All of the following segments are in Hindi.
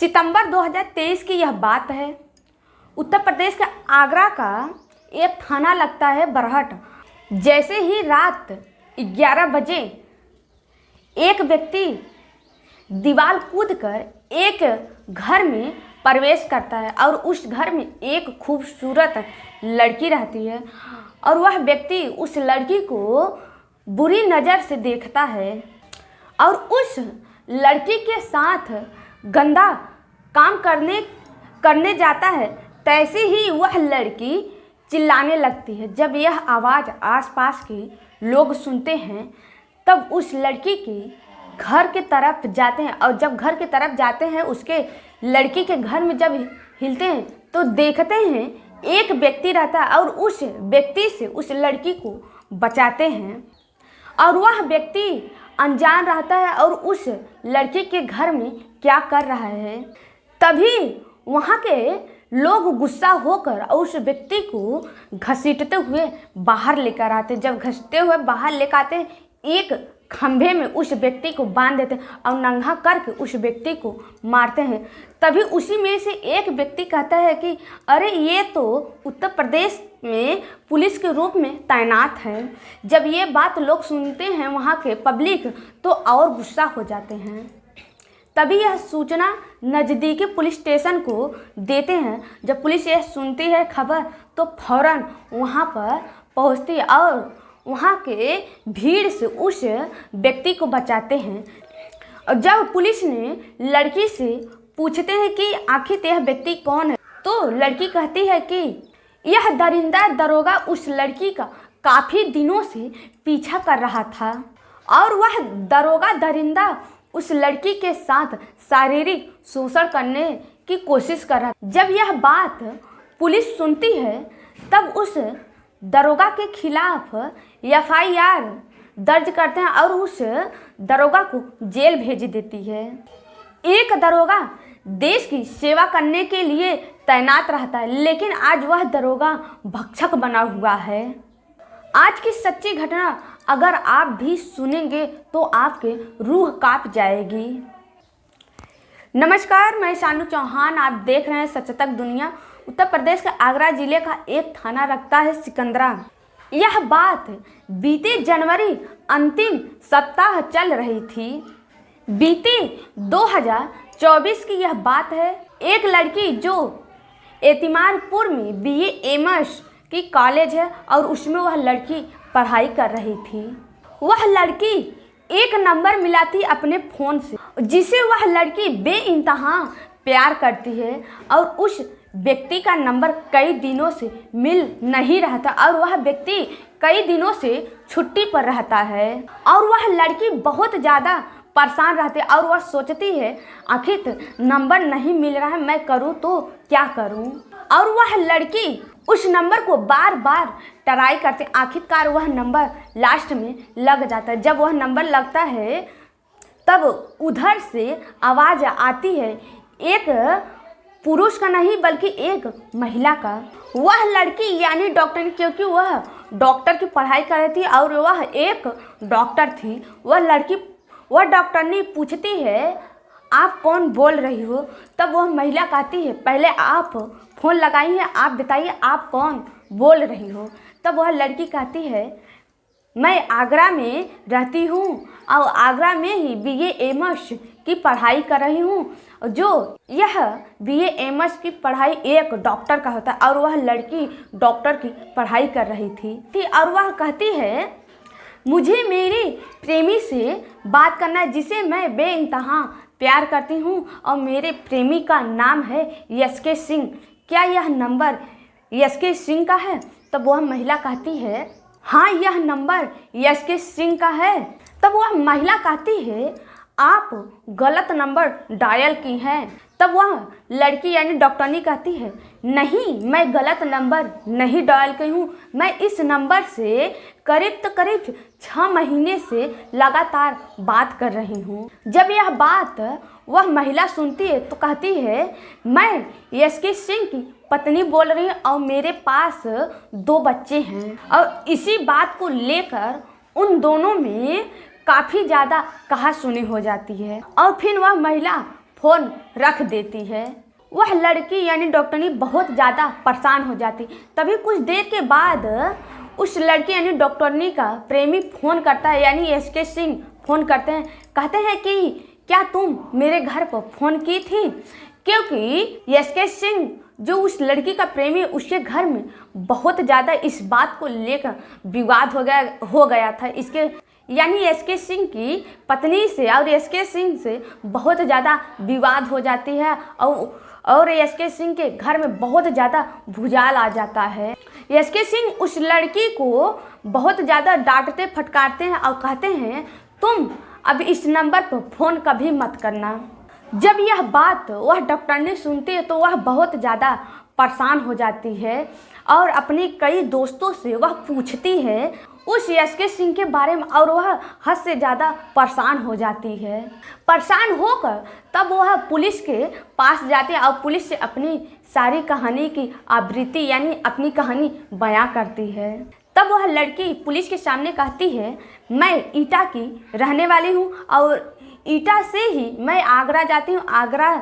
सितंबर 2023 की यह बात है। उत्तर प्रदेश के आगरा का एक थाना लगता है बरहट। जैसे ही रात 11 बजे एक व्यक्ति दीवार कूदकर एक घर में प्रवेश करता है और उस घर में एक खूबसूरत लड़की रहती है और वह व्यक्ति उस लड़की को बुरी नज़र से देखता है और उस लड़की के साथ गंदा काम करने जाता है। तैसे ही वह लड़की चिल्लाने लगती है। जब यह आवाज़ आसपास के लोग सुनते हैं तब उस लड़की के घर के तरफ जाते हैं और जब घर के तरफ जाते हैं उसके लड़की के घर में जब हिलते हैं तो देखते हैं एक व्यक्ति रहता है और उस व्यक्ति से उस लड़की को बचाते हैं और वह व्यक्ति अनजान रहता है और उस लड़की के घर में क्या कर रहा है। तभी वहाँ के लोग गुस्सा होकर उस व्यक्ति को घसीटते हुए बाहर लेकर आते। जब घसीटते हुए बाहर लेकर आते एक खंभे में उस व्यक्ति को बांध देते हैं और नंगा करके उस व्यक्ति को मारते हैं। तभी उसी में से एक व्यक्ति कहता है कि अरे ये तो उत्तर प्रदेश में पुलिस के रूप में तैनात है। जब ये बात लोग सुनते हैं वहाँ के पब्लिक तो और गुस्सा हो जाते हैं। तभी यह सूचना नज़दीकी पुलिस स्टेशन को देते हैं। जब पुलिस यह सुनती है खबर तो फौरन वहाँ पर पहुँचती है और वहाँ के भीड़ से उस व्यक्ति को बचाते हैं। और जब पुलिस ने लड़की से पूछते हैं कि आखिर यह व्यक्ति कौन है तो लड़की कहती है कि यह दरिंदा दरोगा उस लड़की का काफ़ी दिनों से पीछा कर रहा था और वह दरोगा दरिंदा उस लड़की के साथ शारीरिक शोषण करने की कोशिश कर रहा था। जब यह बात पुलिस सुनती है तब उस दरोगा के खिलाफ FIR दर्ज करते हैं और उस दरोगा को जेल भेज देती है। एक दरोगा देश की सेवा करने के लिए तैनात रहता है लेकिन आज वह दरोगा भक्षक बना हुआ है। आज की सच्ची घटना अगर आप भी सुनेंगे तो आपके रूह कांप जाएगी। नमस्कार, मैं शानू चौहान, आप देख रहे हैं सच तक दुनिया। उत्तर प्रदेश के आगरा जिले का एक थाना रखता है सिकंदरा। यह बात बीते जनवरी अंतिम सप्ताह चल रही थी। बीते 2024 की यह बात है। एक लड़की जो एतिमारपुर में BA एमएस की कॉलेज है और उसमें वह लड़की पढ़ाई कर रही थी। वह लड़की एक नंबर मिला थी अपने फ़ोन से जिसे वह लड़की बेइंतहा प्यार करती है और उस व्यक्ति का नंबर कई दिनों से मिल नहीं रहा था और वह व्यक्ति कई दिनों से छुट्टी पर रहता है और वह लड़की बहुत ज़्यादा परेशान रहती है और वह सोचती है आखिर नंबर नहीं मिल रहा है, मैं करूँ तो क्या करूँ। और वह लड़की उस नंबर को बार बार ट्राई करते, आखिरकार वह नंबर लास्ट में लग जाता है। जब वह नंबर लगता है तब उधर से आवाज़ आती है एक पुरुष का नहीं बल्कि एक महिला का। वह लड़की यानी डॉक्टर, क्योंकि वह डॉक्टर की पढ़ाई कर रही थी और वह एक डॉक्टर थी। वह डॉक्टरनी पूछती है आप कौन बोल रही हो। तब वह महिला कहती है पहले आप फ़ोन लगाई हैं, आप बताइए आप कौन बोल रही हो। तब वह लड़की कहती है मैं आगरा में रहती हूँ और आगरा में ही BA एमएस की पढ़ाई कर रही हूँ। जो यह BA एमएस की पढ़ाई एक डॉक्टर का होता है और वह लड़की डॉक्टर की पढ़ाई कर रही थी और वह कहती है मुझे मेरे प्रेमी से बात करना है जिसे मैं बेइंतहा प्यार करती हूँ और मेरे प्रेमी का नाम है SK सिंह। क्या यह नंबर SK सिंह का है। तब वह महिला कहती है हाँ यह नंबर SK सिंह का है। तब वह महिला कहती है आप गलत नंबर डायल की हैं। तब वह लड़की यानी डॉक्टरनी कहती है नहीं मैं गलत नंबर नहीं डायल की हूँ, मैं इस नंबर से करीब 6 महीने से लगातार बात कर रही हूँ। जब यह बात वह महिला सुनती है तो कहती है मैं SK सिंह की पत्नी बोल रही हूँ और मेरे पास 2 बच्चे हैं। और इसी बात को लेकर उन दोनों में काफ़ी ज़्यादा कहा सुनी हो जाती है और फिर वह महिला फ़ोन रख देती है। वह लड़की यानी डॉक्टरनी बहुत ज़्यादा परेशान हो जाती। तभी कुछ देर के बाद उस लड़की यानी डॉक्टरनी का प्रेमी फ़ोन करता है, यानी एसके सिंह फ़ोन करते हैं। कहते हैं कि क्या तुम मेरे घर पर फ़ोन की थी? क्योंकि एसके सिंह जो उस लड़की का प्रेमी, उसके घर में बहुत ज़्यादा इस बात को लेकर विवाद हो गया था। इसके यानी एसके सिंह की पत्नी से और एसके सिंह से बहुत ज़्यादा विवाद हो जाती है और एसके सिंह के घर में बहुत ज़्यादा भूचाल आ जाता है। एसके सिंह उस लड़की को बहुत ज़्यादा डांटते फटकारते हैं और कहते हैं तुम अब इस नंबर पर फ़ोन कभी मत करना। जब यह बात वह डॉक्टरनी सुनती है तो वह बहुत ज़्यादा परेशान हो जाती है और अपनी कई दोस्तों से वह पूछती है उस एसके सिंह के बारे में और वह हद से ज़्यादा परेशान हो जाती है। परेशान होकर तब वह पुलिस के पास जाती है और पुलिस से अपनी सारी कहानी की आवृत्ति यानी अपनी कहानी बयां करती है। तब वह लड़की पुलिस के सामने कहती है मैं ईटा की रहने वाली हूँ और ईटा से ही मैं आगरा जाती हूँ। आगरा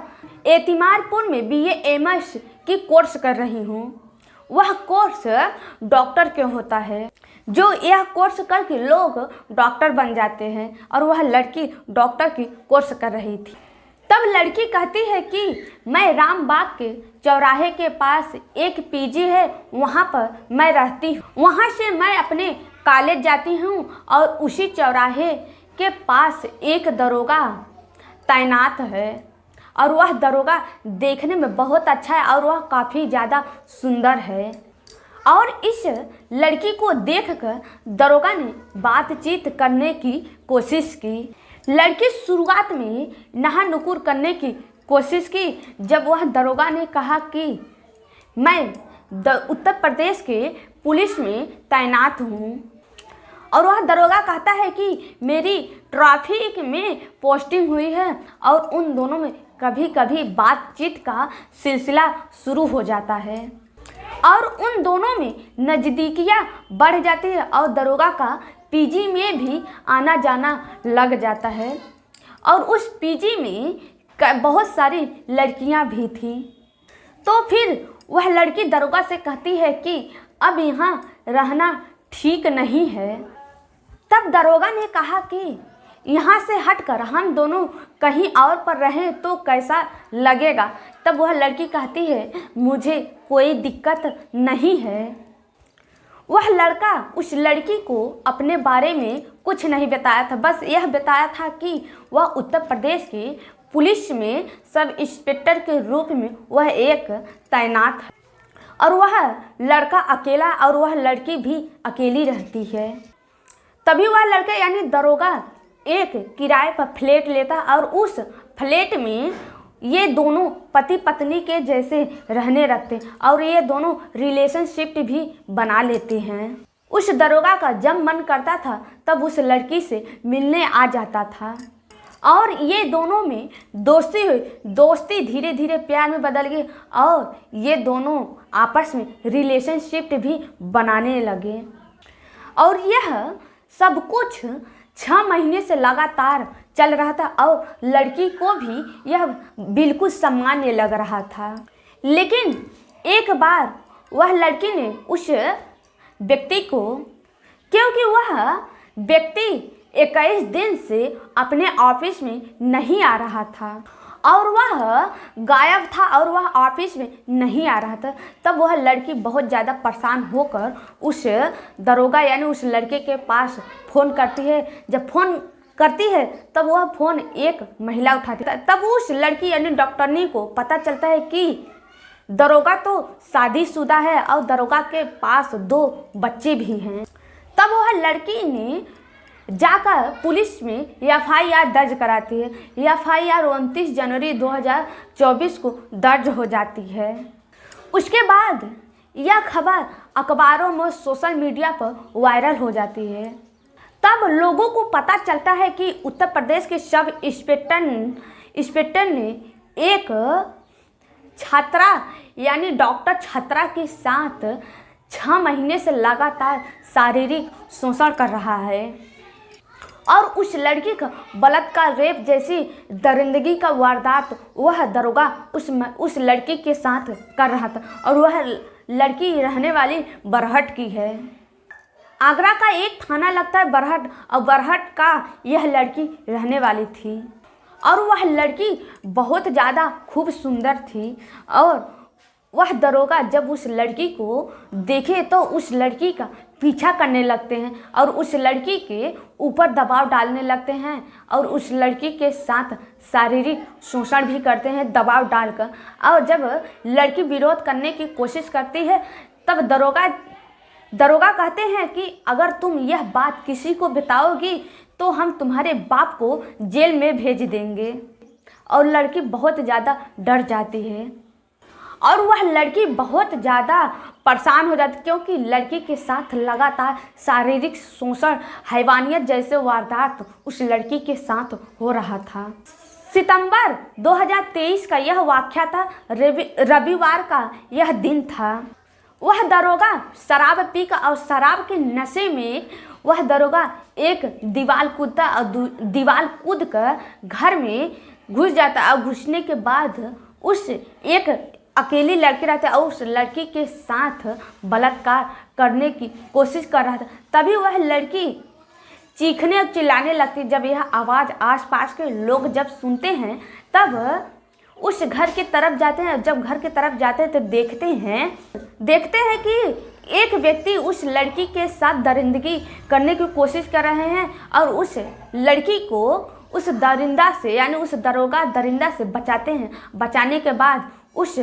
एतिमारपुर में BA MS की कोर्स कर रही हूँ। वह कोर्स डॉक्टर क्यों होता है, जो यह कोर्स करके लोग डॉक्टर बन जाते हैं और वह लड़की डॉक्टर की कोर्स कर रही थी। तब लड़की कहती है कि मैं रामबाग के चौराहे के पास एक PG है, वहाँ पर मैं रहती हूँ। वहाँ से मैं अपने कॉलेज जाती हूँ और उसी चौराहे के पास एक दरोगा तैनात है और वह दरोगा देखने में बहुत अच्छा है और वह काफ़ी ज़्यादा सुंदर है। और इस लड़की को देखकर दरोगा ने बातचीत करने की कोशिश की। लड़की शुरुआत में नहा नुकुर करने की कोशिश की। जब वह दरोगा ने कहा कि मैं उत्तर प्रदेश के पुलिस में तैनात हूँ और वह दरोगा कहता है कि मेरी ट्रैफिक में पोस्टिंग हुई है और उन दोनों में कभी कभी बातचीत का सिलसिला शुरू हो जाता है और उन दोनों में नज़दीकियाँ बढ़ जाती है और दरोगा का PG में भी आना जाना लग जाता है और उस PG में बहुत सारी लड़कियां भी थीं। तो फिर वह लड़की दरोगा से कहती है कि अब यहाँ रहना ठीक नहीं है। तब दरोगा ने कहा कि यहाँ से हटकर हम दोनों कहीं और पर रहें तो कैसा लगेगा। तब वह लड़की कहती है मुझे कोई दिक्कत नहीं है। वह लड़का उस लड़की को अपने बारे में कुछ नहीं बताया था, बस यह बताया था कि वह उत्तर प्रदेश के पुलिस में सब इंस्पेक्टर के रूप में वह एक तैनात है और वह लड़का अकेला और वह लड़की भी अकेली रहती है। तभी वह लड़का यानी दरोगा एक किराए पर फ्लैट लेता और उस फ्लैट में ये दोनों पति पत्नी के जैसे रहने लगते और ये दोनों रिलेशनशिप भी बना लेते हैं। उस दरोगा का जब मन करता था तब उस लड़की से मिलने आ जाता था और ये दोनों में दोस्ती हुई। दोस्ती धीरे धीरे प्यार में बदल गई और ये दोनों आपस में रिलेशनशिप भी बनाने लगे और यह सब कुछ 6 महीने से लगातार चल रहा था और लड़की को भी यह बिल्कुल सामान्य लग रहा था। लेकिन एक बार वह लड़की ने उस व्यक्ति को, क्योंकि वह व्यक्ति 21 दिन से अपने ऑफिस में नहीं आ रहा था और वह गायब था और वह ऑफिस में नहीं आ रहा था, तब वह लड़की बहुत ज़्यादा परेशान होकर उस दरोगा यानी उस लड़के के पास फ़ोन करती है। जब फ़ोन करती है तब वह फ़ोन एक महिला उठाती है। तब उस लड़की यानी डॉक्टरनी को पता चलता है कि दरोगा तो शादीशुदा है और दरोगा के पास 2 बच्चे भी हैं। तब वह लड़की ने जाकर पुलिस में FIR दर्ज कराती है। FIR 29 जनवरी 2024 को दर्ज हो जाती है। उसके बाद यह खबर अखबारों में सोशल मीडिया पर वायरल हो जाती है। तब लोगों को पता चलता है कि उत्तर प्रदेश के सब इंस्पेक्टर ने एक छात्रा यानी डॉक्टर छात्रा के साथ 6 महीने से लगातार शारीरिक शोषण कर रहा है और उस लड़की का बलात्कार, रेप जैसी दरिंदगी का वारदात वह दरोगा उस लड़की के साथ कर रहा था। और वह लड़की रहने वाली बरहट की है। आगरा का एक थाना लगता है बरहट, और बरहट का यह लड़की रहने वाली थी। और वह लड़की बहुत ज़्यादा खूब सुंदर थी। और वह दरोगा जब उस लड़की को देखे तो उस लड़की का पीछा करने लगते हैं और उस लड़की के ऊपर दबाव डालने लगते हैं और उस लड़की के साथ शारीरिक शोषण भी करते हैं दबाव डालकर। और जब लड़की विरोध करने की कोशिश करती है तब दरोगा कहते हैं कि अगर तुम यह बात किसी को बताओगी तो हम तुम्हारे बाप को जेल में भेज देंगे। और लड़की बहुत ज़्यादा डर जाती है और वह लड़की बहुत ज़्यादा परेशान हो जाती, क्योंकि लड़की के साथ लगातार शारीरिक शोषण, हैवानियत जैसे वारदात उस लड़की के साथ हो रहा था। सितंबर 2023 का यह वाक़या था। रविवार का यह दिन था। वह दरोगा शराब पीकर और शराब के नशे में वह दरोगा एक दीवार कूदता और दीवार कूद कर घर में घुस जाता। और घुसने के बाद उस एक अकेली लड़की रहती है और उस लड़की के साथ बलात्कार करने की कोशिश कर रहा था। तभी वह लड़की चीखने और चिल्लाने लगती। जब यह आवाज़ आसपास के लोग जब सुनते हैं तब उस घर की तरफ जाते हैं। जब घर की तरफ जाते हैं तो देखते हैं कि एक व्यक्ति उस लड़की के साथ दरिंदगी करने की कोशिश कर रहे हैं और उस लड़की को उस दरिंदा से यानी उस दरोगा दरिंदा से बचाते हैं। बचाने के बाद उस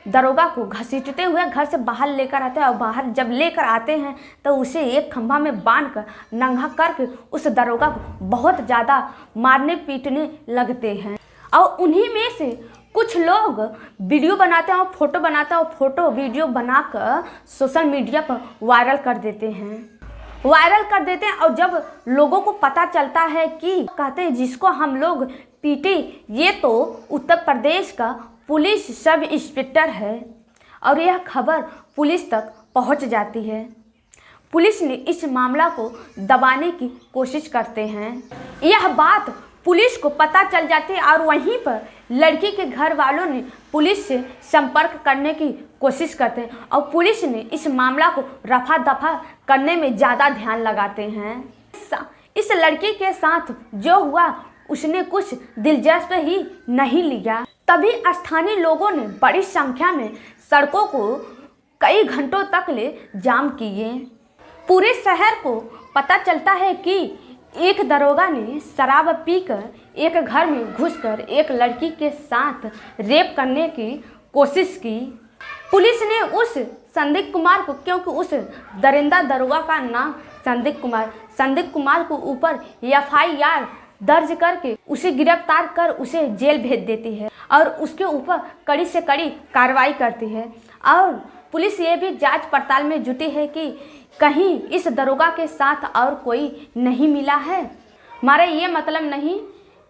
दरोगा को घसीटते हुए घर से बाहर लेकर आते हैं और बाहर जब लेकर आते हैं तो उसे एक खंभा में बांधकर नंगा करके उस दरोगा को बहुत ज़्यादा मारने पीटने लगते हैं। और उन्हीं में से कुछ लोग वीडियो बनाते हैं और फोटो बनाते हैं और फोटो वीडियो बनाकर सोशल मीडिया पर वायरल कर देते हैं। और जब लोगों को पता चलता है कि कहते हैं जिसको हम लोग पीटे ये तो उत्तर प्रदेश का पुलिस सब इंस्पेक्टर है। और यह खबर पुलिस तक पहुंच जाती है। पुलिस ने इस मामला को दबाने की कोशिश करते हैं। यह बात पुलिस को पता चल जाती है और वहीं पर लड़की के घर वालों ने पुलिस से संपर्क करने की कोशिश करते हैं और पुलिस ने इस मामला को रफा दफा करने में ज़्यादा ध्यान लगाते हैं। इस लड़की के साथ जो हुआ उसने कुछ दिलचस्प ही नहीं लिया। तभी स्थानीय लोगों ने बड़ी संख्या में सड़कों को कई घंटों तक ले जाम किए। पूरे शहर को पता चलता है कि एक दरोगा ने शराब पीकर एक घर में घुसकर एक लड़की के साथ रेप करने की कोशिश की। पुलिस ने उस संदीप कुमार को, क्योंकि उस दरिंदा दरोगा का नाम संदीप कुमार को ऊपर FIR दर्ज करके उसे गिरफ्तार कर उसे जेल भेज देती है और उसके ऊपर कड़ी से कड़ी कार्रवाई करती है। और पुलिस ये भी जांच पड़ताल में जुटी है कि कहीं इस दरोगा के साथ और कोई नहीं मिला है। हमारा ये मतलब नहीं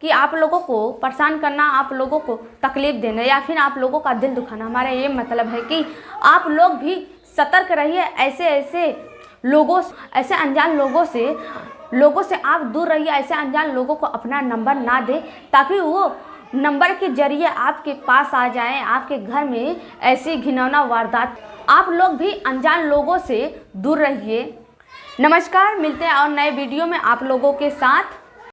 कि आप लोगों को परेशान करना, आप लोगों को तकलीफ़ देना या फिर आप लोगों का दिल दुखाना। हमारा ये मतलब है कि आप लोग भी सतर्क रहिए। ऐसे अनजान लोगों से आप दूर रहिए। ऐसे अनजान लोगों को अपना नंबर ना दें ताकि वो नंबर के जरिए आपके पास आ जाएं, आपके घर में ऐसी घिनौना वारदात। आप लोग भी अनजान लोगों से दूर रहिए। नमस्कार, मिलते हैं और नए वीडियो में आप लोगों के साथ।